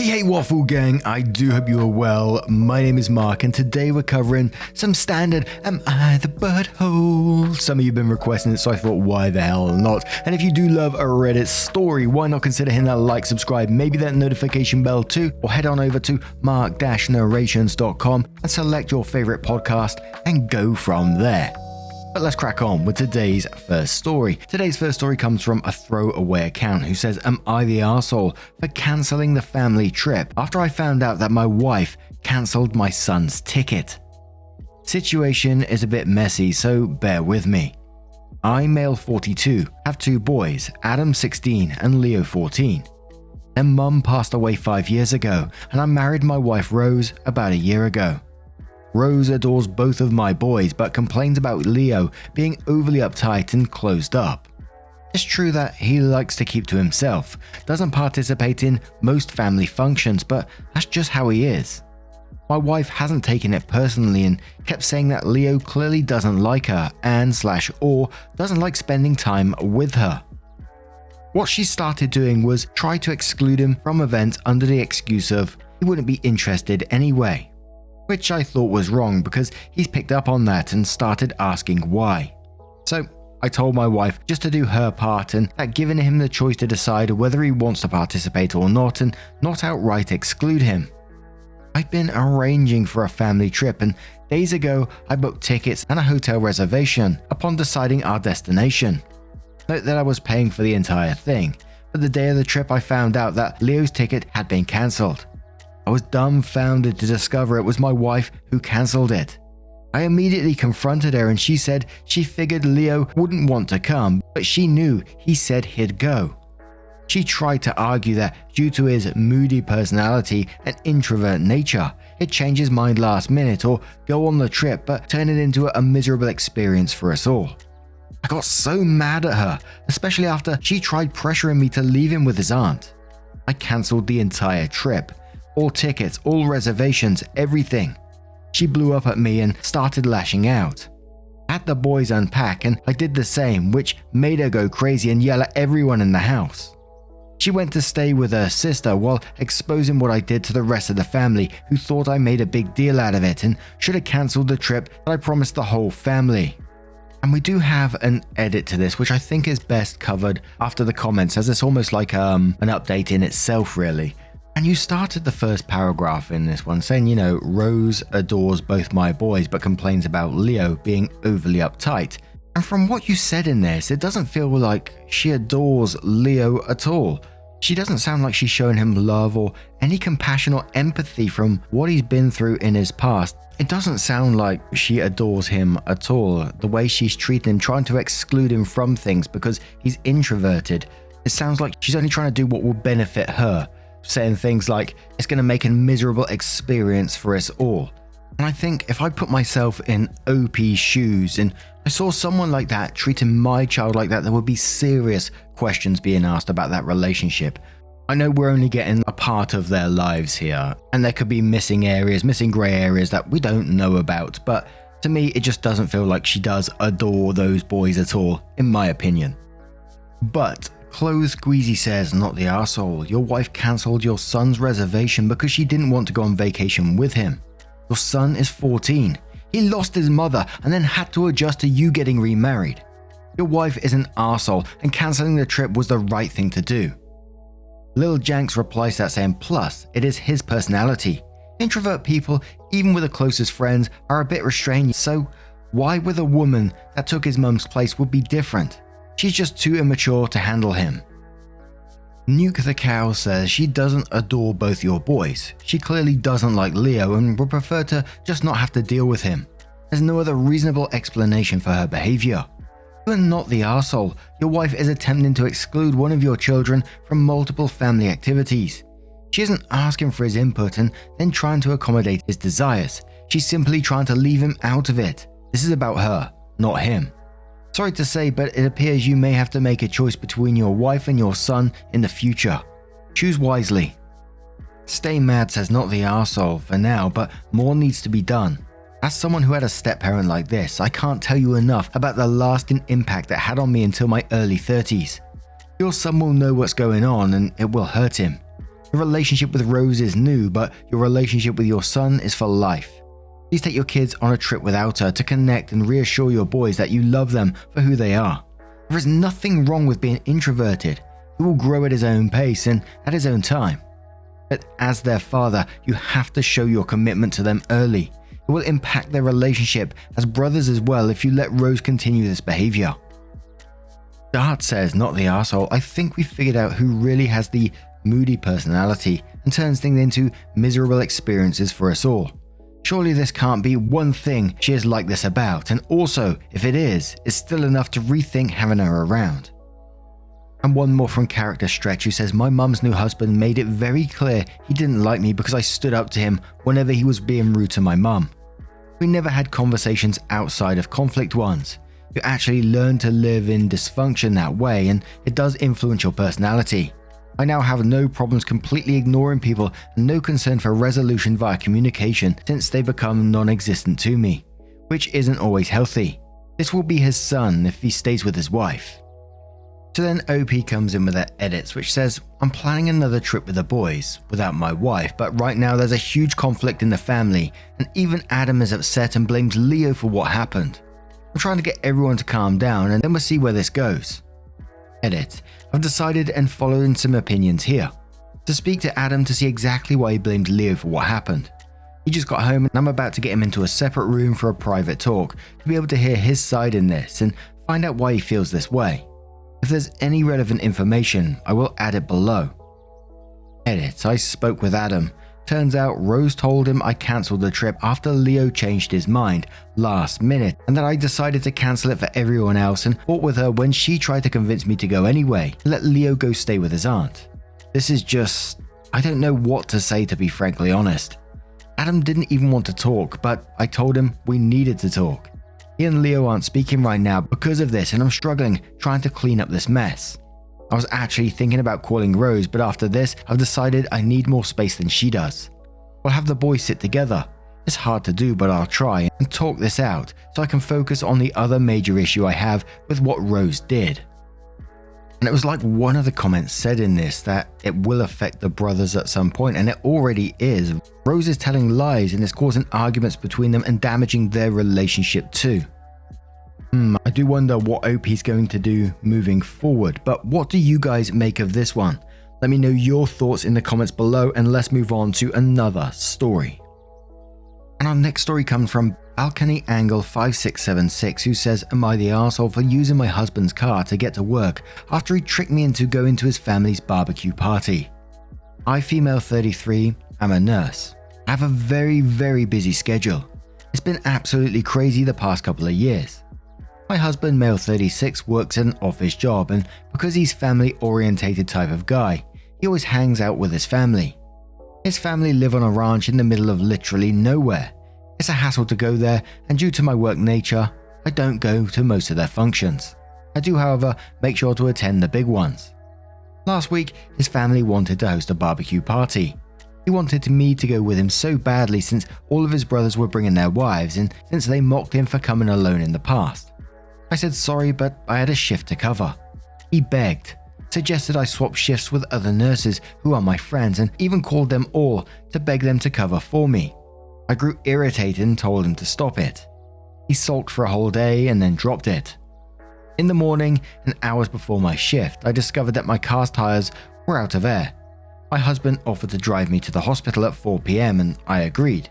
Hey Waffle Gang, I do hope you are well. My name is Mark and today we're covering some standard Am I the Butthole? Some of you have been requesting it, so I thought why the hell not. And if you do love a Reddit story, why not consider hitting that like, subscribe, maybe that notification bell too, or head on over to mark-narrations.com and select your favorite podcast and go from there. But let's crack on with today's first story. Today's first story comes from a throwaway account who says, am I the arsehole for cancelling the family trip after I found out that my wife cancelled my son's ticket? Situation is a bit messy, so bear with me. I, male 42, have two boys, Adam 16 and Leo 14. Their mum passed away 5 years ago and I married my wife Rose about a year ago. Rose adores both of my boys but complains about Leo being overly uptight and closed up. It's true that he likes to keep to himself, doesn't participate in most family functions, but that's just how he is. My wife hasn't taken it personally and kept saying that Leo clearly doesn't like her and/or doesn't like spending time with her. What she started doing was try to exclude him from events under the excuse of he wouldn't be interested anyway. Which I thought was wrong because he's picked up on that and started asking why. So I told my wife just to do her part and that giving him the choice to decide whether he wants to participate or not and not outright exclude him. I've been arranging for a family trip and days ago I booked tickets and a hotel reservation upon deciding our destination. Note that I was paying for the entire thing, but the day of the trip I found out that Leo's ticket had been cancelled. I was dumbfounded to discover it was my wife who cancelled it. I immediately confronted her and she said she figured Leo wouldn't want to come, but she knew he said he'd go. She tried to argue that due to his moody personality and introvert nature, he'd change his mind last minute or go on the trip but turn it into a miserable experience for us all. I got so mad at her, especially after she tried pressuring me to leave him with his aunt. I cancelled the entire trip. All tickets, all reservations, everything. She blew up at me and started lashing out. I had the boys unpack and I did the same, which made her go crazy and yell at everyone in the house. She went to stay with her sister while exposing what I did to the rest of the family who thought I made a big deal out of it and should have cancelled the trip that I promised the whole family. And we do have an edit to this which I think is best covered after the comments as it's almost like an update in itself really. And you started the first paragraph in this one saying, Rose adores both my boys but complains about Leo being overly uptight. And from what you said in this, it doesn't feel like she adores Leo at all. She doesn't sound like she's showing him love or any compassion or empathy from what he's been through in his past. It doesn't sound like she adores him at all. The way she's treating him, trying to exclude him from things because he's introverted. It sounds like she's only trying to do what will benefit her. Saying things like, it's going to make a miserable experience for us all. And I think if I put myself in OP's shoes and I saw someone like that treating my child like that, there would be serious questions being asked about that relationship. I know we're only getting a part of their lives here, and there could be missing grey areas that we don't know about, but to me it just doesn't feel like she does adore those boys at all, in my opinion. But Clothes Squeezy says, not the arsehole. Your wife cancelled your son's reservation because she didn't want to go on vacation with him. Your son is 14. He lost his mother and then had to adjust to you getting remarried. Your wife is an arsehole and cancelling the trip was the right thing to do. Lil Janks replies to that saying, plus, it is his personality. Introvert people, even with the closest friends, are a bit restrained, so why with a woman that took his mum's place would be different? She's just too immature to handle him. Nuke the Cow says she doesn't adore both your boys. She clearly doesn't like Leo and would prefer to just not have to deal with him. There's no other reasonable explanation for her behavior. You are not the arsehole. Your wife is attempting to exclude one of your children from multiple family activities. She isn't asking for his input and then trying to accommodate his desires. She's simply trying to leave him out of it. This is about her, not him. Sorry to say, but it appears you may have to make a choice between your wife and your son in the future. Choose wisely. Stay Mad says not the arsehole for now, but more needs to be done. As someone who had a step-parent like this, I can't tell you enough about the lasting impact it had on me until my early 30s. Your son will know what's going on and it will hurt him. Your relationship with Rose is new, but your relationship with your son is for life. Please take your kids on a trip without her to connect and reassure your boys that you love them for who they are. There is nothing wrong with being introverted. He will grow at his own pace and at his own time. But as their father, you have to show your commitment to them early. It will impact their relationship as brothers as well if you let Rose continue this behavior. Dart says, not the arsehole, I think we figured out who really has the moody personality and turns things into miserable experiences for us all. Surely this can't be one thing she is like this about, and also, if it is, it's still enough to rethink having her around. And one more from Character Stretch who says, my mum's new husband made it very clear he didn't like me because I stood up to him whenever he was being rude to my mum. We never had conversations outside of conflict ones. You actually learn to live in dysfunction that way, and it does influence your personality. I now have no problems completely ignoring people and no concern for resolution via communication since they become non-existent to me, which isn't always healthy. This will be his son if he stays with his wife. So then OP comes in with her edits which says, I'm planning another trip with the boys, without my wife, but right now there's a huge conflict in the family and even Adam is upset and blames Leo for what happened. I'm trying to get everyone to calm down and then we'll see where this goes. Edit. I've decided and followed in some opinions here. To speak to Adam to see exactly why he blamed Leo for what happened. He just got home and I'm about to get him into a separate room for a private talk to be able to hear his side in this and find out why he feels this way. If there's any relevant information, I will add it below. Edit. I spoke with Adam. Turns out Rose told him I cancelled the trip after Leo changed his mind last minute and that I decided to cancel it for everyone else and fought with her when she tried to convince me to go anyway and let Leo go stay with his aunt. This is just... I don't know what to say to be frankly honest. Adam didn't even want to talk, but I told him we needed to talk. He and Leo aren't speaking right now because of this and I'm struggling trying to clean up this mess. I was actually thinking about calling Rose, but after this, I've decided I need more space than she does. We'll have the boys sit together. It's hard to do, but I'll try and talk this out so I can focus on the other major issue I have with what Rose did. And it was like one of the comments said in this that it will affect the brothers at some point, and it already is. Rose is telling lies and it's causing arguments between them and damaging their relationship too. I do wonder what OP's going to do moving forward, but what do you guys make of this one? Let me know your thoughts in the comments below and let's move on to another story. And our next story comes from Balcony Angle 5676 who says, am I the arsehole for using my husband's car to get to work after he tricked me into going to his family's barbecue party? I, female 33, am a nurse. I have a very busy schedule. It's been absolutely crazy the past couple of years. My husband, male 36, works at an office job and because he's family-orientated type of guy, he always hangs out with his family. His family live on a ranch in the middle of literally nowhere. It's a hassle to go there and due to my work nature, I don't go to most of their functions. I do, however, make sure to attend the big ones. Last week, his family wanted to host a barbecue party. He wanted me to go with him so badly since all of his brothers were bringing their wives and since they mocked him for coming alone in the past. I said sorry, but I had a shift to cover. He begged, suggested I swap shifts with other nurses who are my friends and even called them all to beg them to cover for me. I grew irritated and told him to stop it. He sulked for a whole day and then dropped it. In the morning and hours before my shift, I discovered that my car's tires were out of air. My husband offered to drive me to the hospital at 4 p.m. and I agreed.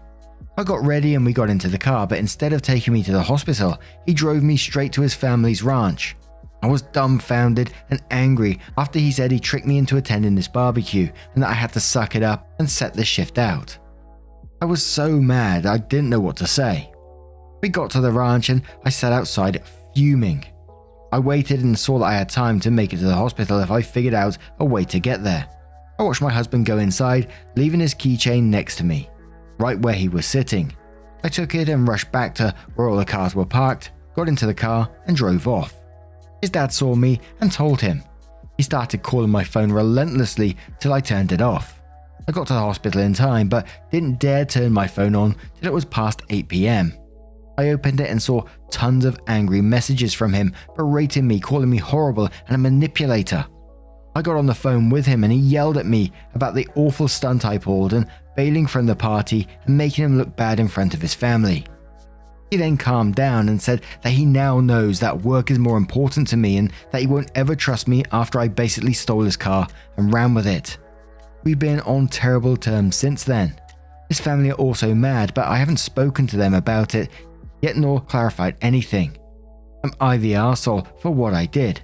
I got ready and we got into the car, but instead of taking me to the hospital, he drove me straight to his family's ranch. I was dumbfounded and angry after he said he tricked me into attending this barbecue and that I had to suck it up and set the shift out. I was so mad I didn't know what to say. We got to the ranch and I sat outside fuming. I waited and saw that I had time to make it to the hospital if I figured out a way to get there. I watched my husband go inside, leaving his keychain next to me, right where he was sitting. I took it and rushed back to where all the cars were parked, got into the car and drove off. His dad saw me and told him. He started calling my phone relentlessly till I turned it off. I got to the hospital in time but didn't dare turn my phone on till it was past 8 p.m. I opened it and saw tons of angry messages from him berating me, calling me horrible and a manipulator. I got on the phone with him and he yelled at me about the awful stunt I pulled and bailing from the party and making him look bad in front of his family. He then calmed down and said that he now knows that work is more important to me and that he won't ever trust me after I basically stole his car and ran with it. We've been on terrible terms since then. His family are also mad, but I haven't spoken to them about it yet nor clarified anything. Am I the arsehole for what I did?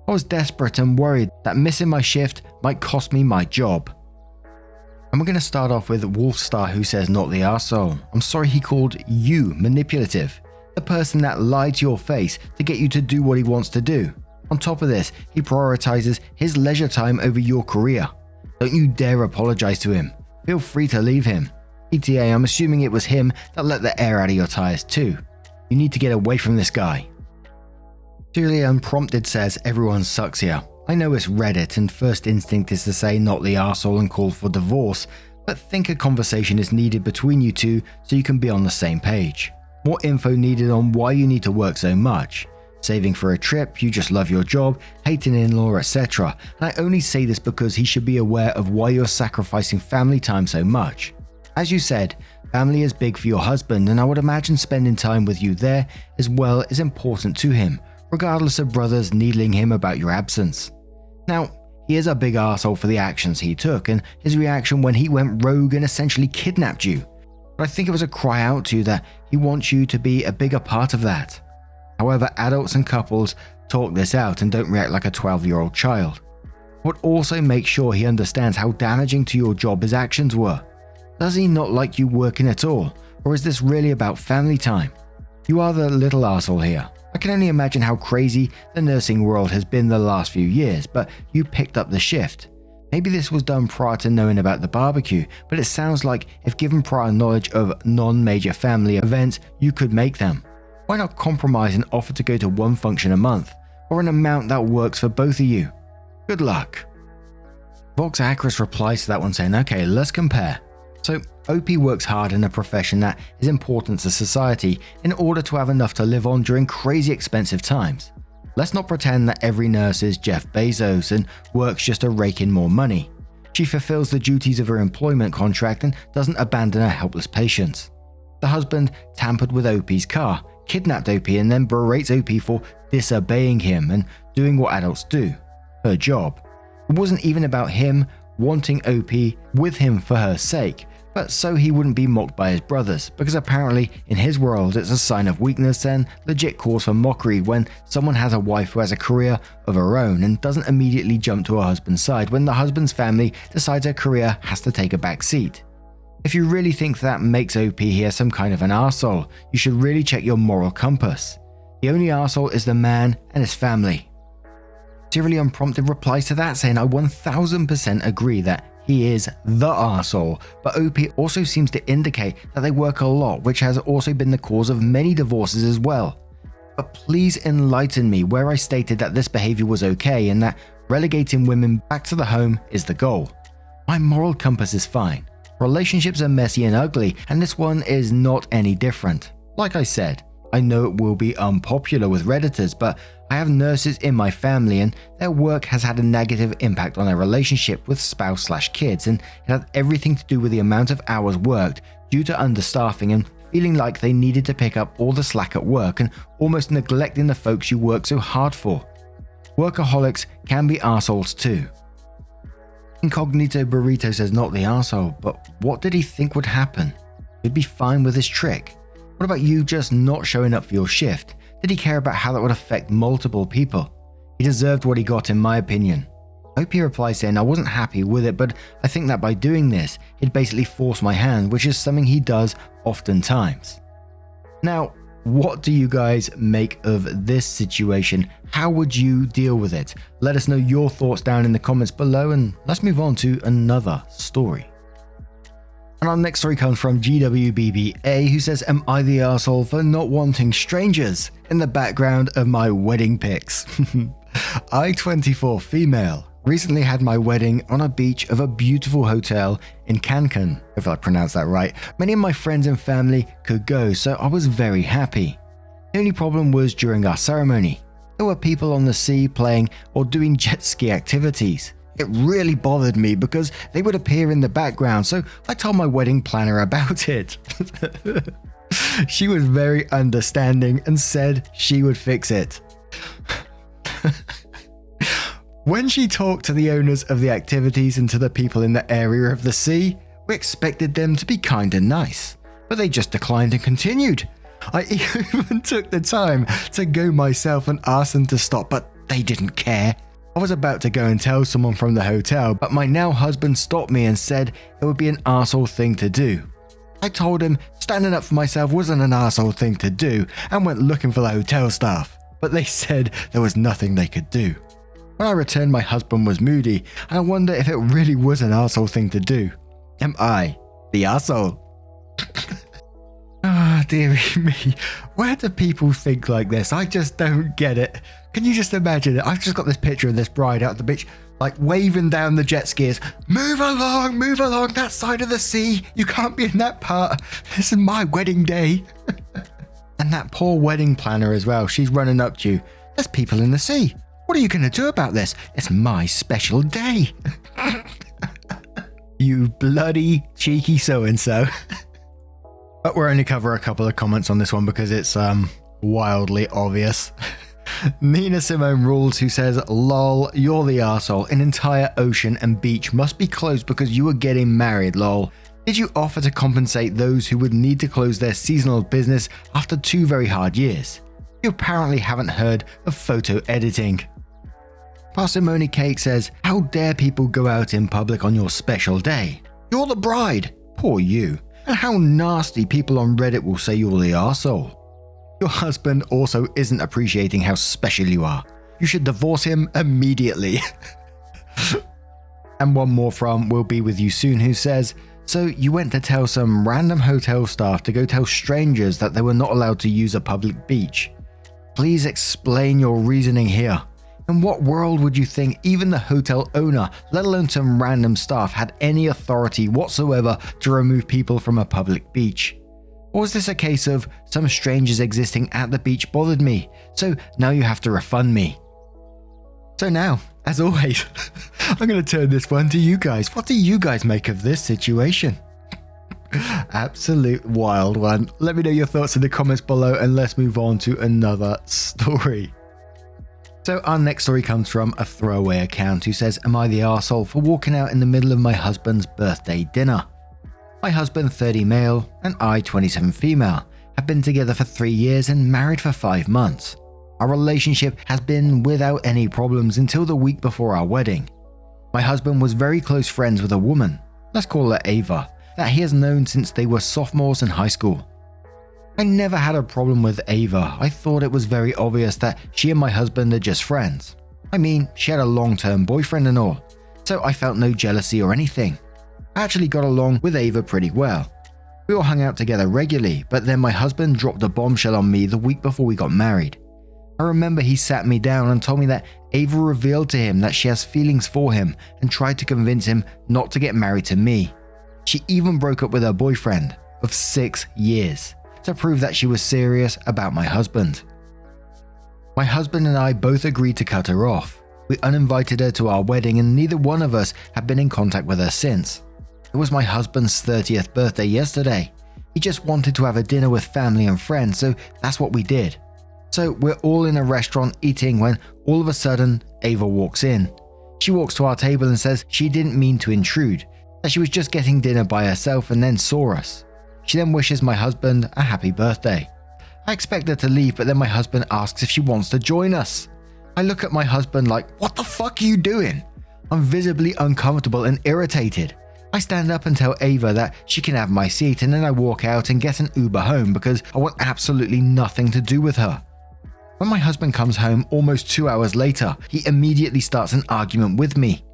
I was desperate and worried that missing my shift might cost me my job. And we're going to start off with Wolfstar, who says not the arsehole. I'm sorry he called you manipulative. The person that lied to your face to get you to do what he wants to do. On top of this, he prioritizes his leisure time over your career. Don't you dare apologize to him. Feel free to leave him. ETA, I'm assuming it was him that let the air out of your tires too. You need to get away from this guy. Julie Unprompted says everyone sucks here. I know it's Reddit and first instinct is to say not the arsehole and call for divorce, but think a conversation is needed between you two so you can be on the same page. More info needed on why you need to work so much. Saving for a trip, you just love your job, hate an in-law, etc. And I only say this because he should be aware of why you're sacrificing family time so much. As you said, family is big for your husband and I would imagine spending time with you there as well is important to him, regardless of brothers needling him about your absence. Now, he is a big arsehole for the actions he took and his reaction when he went rogue and essentially kidnapped you. But I think it was a cry out to you that he wants you to be a bigger part of that. However, adults and couples talk this out and don't react like a 12-year-old child. But also make sure he understands how damaging to your job his actions were. Does he not like you working at all? Or is this really about family time? You are the little arsehole here. I can only imagine how crazy the nursing world has been the last few years, but you picked up the shift. Maybe this was done prior to knowing about the barbecue, but it sounds like if given prior knowledge of non-major family events, you could make them. Why not compromise and offer to go to one function a month, or an amount that works for both of you? Good luck. Vox Acris replies to that one saying, okay, let's compare. So, OP works hard in a profession that is important to society in order to have enough to live on during crazy expensive times. Let's not pretend that every nurse is Jeff Bezos and works just to rake in more money. She fulfills the duties of her employment contract and doesn't abandon her helpless patients. The husband tampered with OP's car, kidnapped OP and then berates OP for disobeying him and doing what adults do, her job. It wasn't even about him wanting OP with him for her sake, but so he wouldn't be mocked by his brothers, because apparently in his world it's a sign of weakness and legit cause for mockery when someone has a wife who has a career of her own and doesn't immediately jump to her husband's side when the husband's family decides her career has to take a back seat. If you really think that makes OP here some kind of an arsehole, you should really check your moral compass. The only arsehole is the man and his family. Serially Unprompted replies to that saying I 1000% agree that he is the arsehole, but OP also seems to indicate that they work a lot, which has also been the cause of many divorces as well. But please enlighten me where I stated that this behavior was okay and that relegating women back to the home is the goal. My moral compass is fine. Relationships are messy and ugly, and this one is not any different. Like I said, I know it will be unpopular with Redditors, but I have nurses in my family and their work has had a negative impact on their relationship with spouse/kids, and it had everything to do with the amount of hours worked due to understaffing and feeling like they needed to pick up all the slack at work and almost neglecting the folks you work so hard for. Workaholics can be arseholes too. Incognito Burrito says not the arsehole, but what did he think would happen? He'd be fine with his trick. What about you just not showing up for your shift? Did he care about how that would affect multiple people? He deserved what he got in my opinion. OP replies saying I wasn't happy with it, but I think that by doing this, he'd basically force my hand, which is something he does oftentimes. Now, what do you guys make of this situation? How would you deal with it? Let us know your thoughts down in the comments below and let's move on to another story. And our next story comes from GWBBA, who says, am I the arsehole for not wanting strangers in the background of my wedding pics? I, 24 female, recently had my wedding on a beach of a beautiful hotel in Cancun, if I pronounced that right. Many of my friends and family could go, so I was very happy. The only problem was during our ceremony. There were people on the sea playing or doing jet ski activities. It really bothered me because they would appear in the background, so I told my wedding planner about it. She was very understanding and said she would fix it. When she talked to the owners of the activities and to the people in the area of the sea, we expected them to be kind and nice, but they just declined and continued. I even took the time to go myself and ask them to stop, but they didn't care. I was about to go and tell someone from the hotel, but my now husband stopped me and said it would be an arsehole thing to do. I told him standing up for myself wasn't an arsehole thing to do and went looking for the hotel staff, but they said there was nothing they could do. When I returned, my husband was moody, and I wonder if it really was an arsehole thing to do. Am I the arsehole? Dearie me, where do people think like this? I just don't get it. Can you just imagine it? I've just got this picture of this bride out at the beach, like waving down the jet skiers. Move along that side of the sea. You can't be in that part. This is my wedding day. And that poor wedding planner as well. She's running up to you. There's people in the sea. What are you going to do about this? It's my special day. You bloody cheeky so-and-so. But we're only covering a couple of comments on this one because it's wildly obvious. Nina Simone Rules, who says, lol, you're the arsehole. An entire ocean and beach must be closed because you were getting married, lol. Did you offer to compensate those who would need to close their seasonal business after 2 very hard years? You apparently haven't heard of photo editing. Parsimony Cake says, how dare people go out in public on your special day? You're the bride. Poor you. And how nasty people on Reddit will say you're the arsehole. Your husband also isn't appreciating how special you are. You should divorce him immediately. And one more from Will Be With You Soon, who says, so you went to tell some random hotel staff to go tell strangers that they were not allowed to use a public beach. Please explain your reasoning here. In what world would you think even the hotel owner, let alone some random staff, had any authority whatsoever to remove people from a public beach? Or was this a case of some strangers existing at the beach bothered me, so now you have to refund me? So now, as always, I'm going to turn this one to you guys. What do you guys make of this situation? Absolute wild one. Let me know your thoughts in the comments below and let's move on to another story. So our next story comes from a throwaway account who says, am I the arsehole for walking out in the middle of my husband's birthday dinner? My husband, 30 male, and I, 27 female, have been together for 3 years and married for 5 months. Our relationship has been without any problems until the week before our wedding. My husband was very close friends with a woman, let's call her Ava, that he has known since they were sophomores in high school. I never had a problem with Ava. I thought it was very obvious that she and my husband are just friends. I mean, she had a long-term boyfriend and all, so I felt no jealousy or anything. I actually got along with Ava pretty well. We all hung out together regularly, but then my husband dropped a bombshell on me the week before we got married. I remember he sat me down and told me that Ava revealed to him that she has feelings for him and tried to convince him not to get married to me. She even broke up with her boyfriend of 6 years. To prove that she was serious about my husband. My husband and I both agreed to cut her off. We uninvited her to our wedding and neither one of us have been in contact with her since. It was my husband's 30th birthday yesterday. He just wanted to have a dinner with family and friends, so that's what we did. So we're all in a restaurant eating when all of a sudden Ava walks in. She walks to our table and says she didn't mean to intrude, that she was just getting dinner by herself and then saw us. She then wishes my husband a happy birthday. I expect her to leave, but then my husband asks if she wants to join us. I look at my husband like, what the fuck are you doing? I'm visibly uncomfortable and irritated. I stand up and tell Ava that she can have my seat and then I walk out and get an Uber home because I want absolutely nothing to do with her. When my husband comes home almost 2 hours later, he immediately starts an argument with me.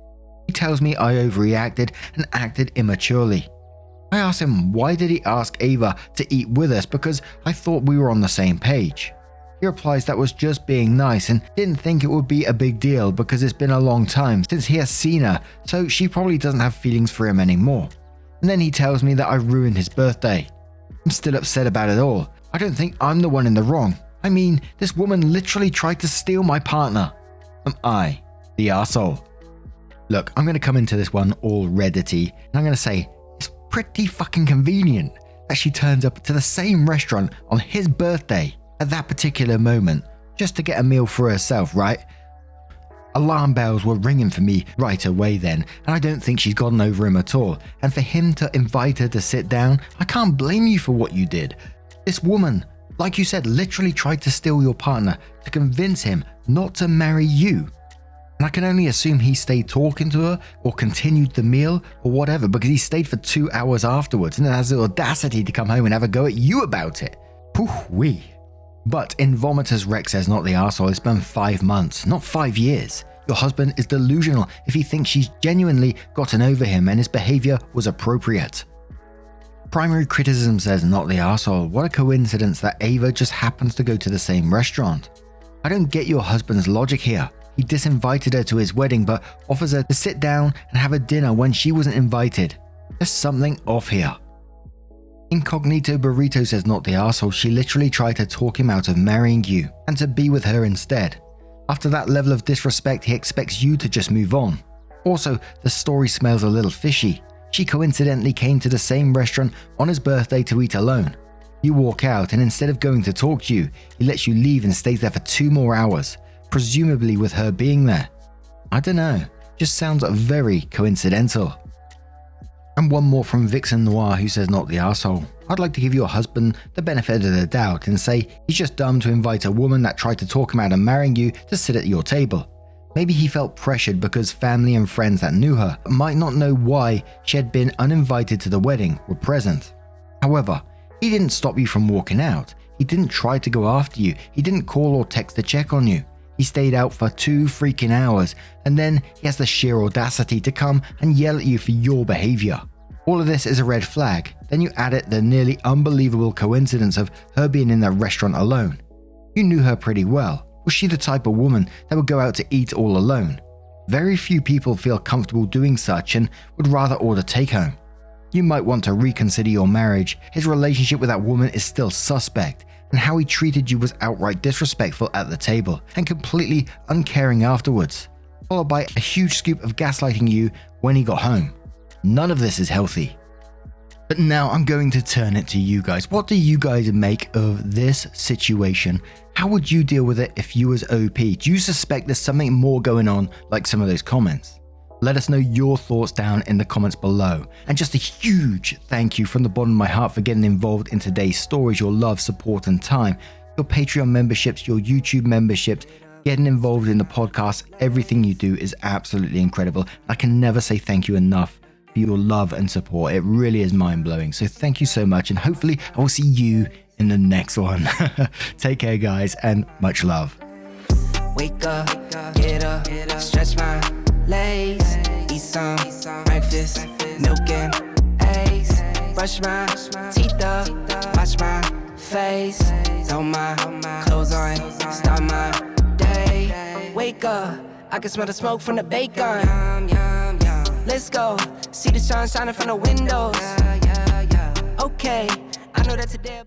He tells me I overreacted and acted immaturely. I asked him why did he ask Ava to eat with us because I thought we were on the same page. He replies that was just being nice and didn't think it would be a big deal because it's been a long time since he has seen her, so she probably doesn't have feelings for him anymore. And then he tells me that I ruined his birthday. I'm still upset about it all. I don't think I'm the one in the wrong. I mean, this woman literally tried to steal my partner. Am I the arsehole? Look, I'm going to come into this one all Reddity, and I'm going to say it's pretty fucking convenient that she turns up to the same restaurant on his birthday at that particular moment just to get a meal for herself, right? Alarm bells were ringing for me right away then, and I don't think she's gotten over him at all. And for him to invite her to sit down, I can't blame you for what you did. This woman, like you said, literally tried to steal your partner to convince him not to marry you. And I can only assume he stayed talking to her or continued the meal or whatever, because he stayed for 2 hours afterwards and then has the audacity to come home and have a go at you about it. Pooh-wee. But in Vomitus Rex says not the arsehole, it's been 5 months, not 5 years. Your husband is delusional if he thinks she's genuinely gotten over him and his behavior was appropriate. Primary Criticism says not the arsehole. What a coincidence that Ava just happens to go to the same restaurant. I don't get your husband's logic here. He disinvited her to his wedding but offers her to sit down and have a dinner when she wasn't invited. There's something off here. Incognito Burrito says not the arsehole. She literally tried to talk him out of marrying you and to be with her instead. After that level of disrespect, he expects you to just move on. Also, the story smells a little fishy. She coincidentally came to the same restaurant on his birthday to eat alone. You walk out and instead of going to talk to you, he lets you leave and stays there for 2 more hours, presumably with her being there. I don't know, just sounds very coincidental. And one more from Vixen Noir who says not the arsehole. I'd like to give your husband the benefit of the doubt and say he's just dumb to invite a woman that tried to talk him out of marrying you to sit at your table. Maybe he felt pressured because family and friends that knew her might not know why she had been uninvited to the wedding were present. However, he didn't stop you from walking out. He didn't try to go after you. He didn't call or text to check on you. He stayed out for 2 freaking hours and then he has the sheer audacity to come and yell at you for your behavior. All of this is a red flag. Then you add it the nearly unbelievable coincidence of her being in the restaurant alone. You knew her pretty well. Was she the type of woman that would go out to eat all alone? Very few people feel comfortable doing such and would rather order take-home. You might want to reconsider your marriage. His relationship with that woman is still suspect, and how he treated you was outright disrespectful at the table and completely uncaring afterwards, followed by a huge scoop of gaslighting you when he got home. None of this is healthy. But now I'm going to turn it to you guys. What do you guys make of this situation? How would you deal with it if you was OP? Do you suspect there's something more going on like some of those comments? Let us know your thoughts down in the comments below. And just a huge thank you from the bottom of my heart for getting involved in today's stories, your love, support and time, your Patreon memberships, your YouTube memberships, getting involved in the podcast. Everything you do is absolutely incredible. I can never say thank you enough for your love and support. It really is mind-blowing. So thank you so much, and hopefully I will see you in the next one. Take care guys, and much love. Wake up, get up, stretch my legs, eat some breakfast, milk and eggs, brush my teeth up, wash my face, throw my clothes on, start my day. Wake up, I can smell the smoke from the bacon. Let's go, see the sun shining from the windows. Okay, I know that today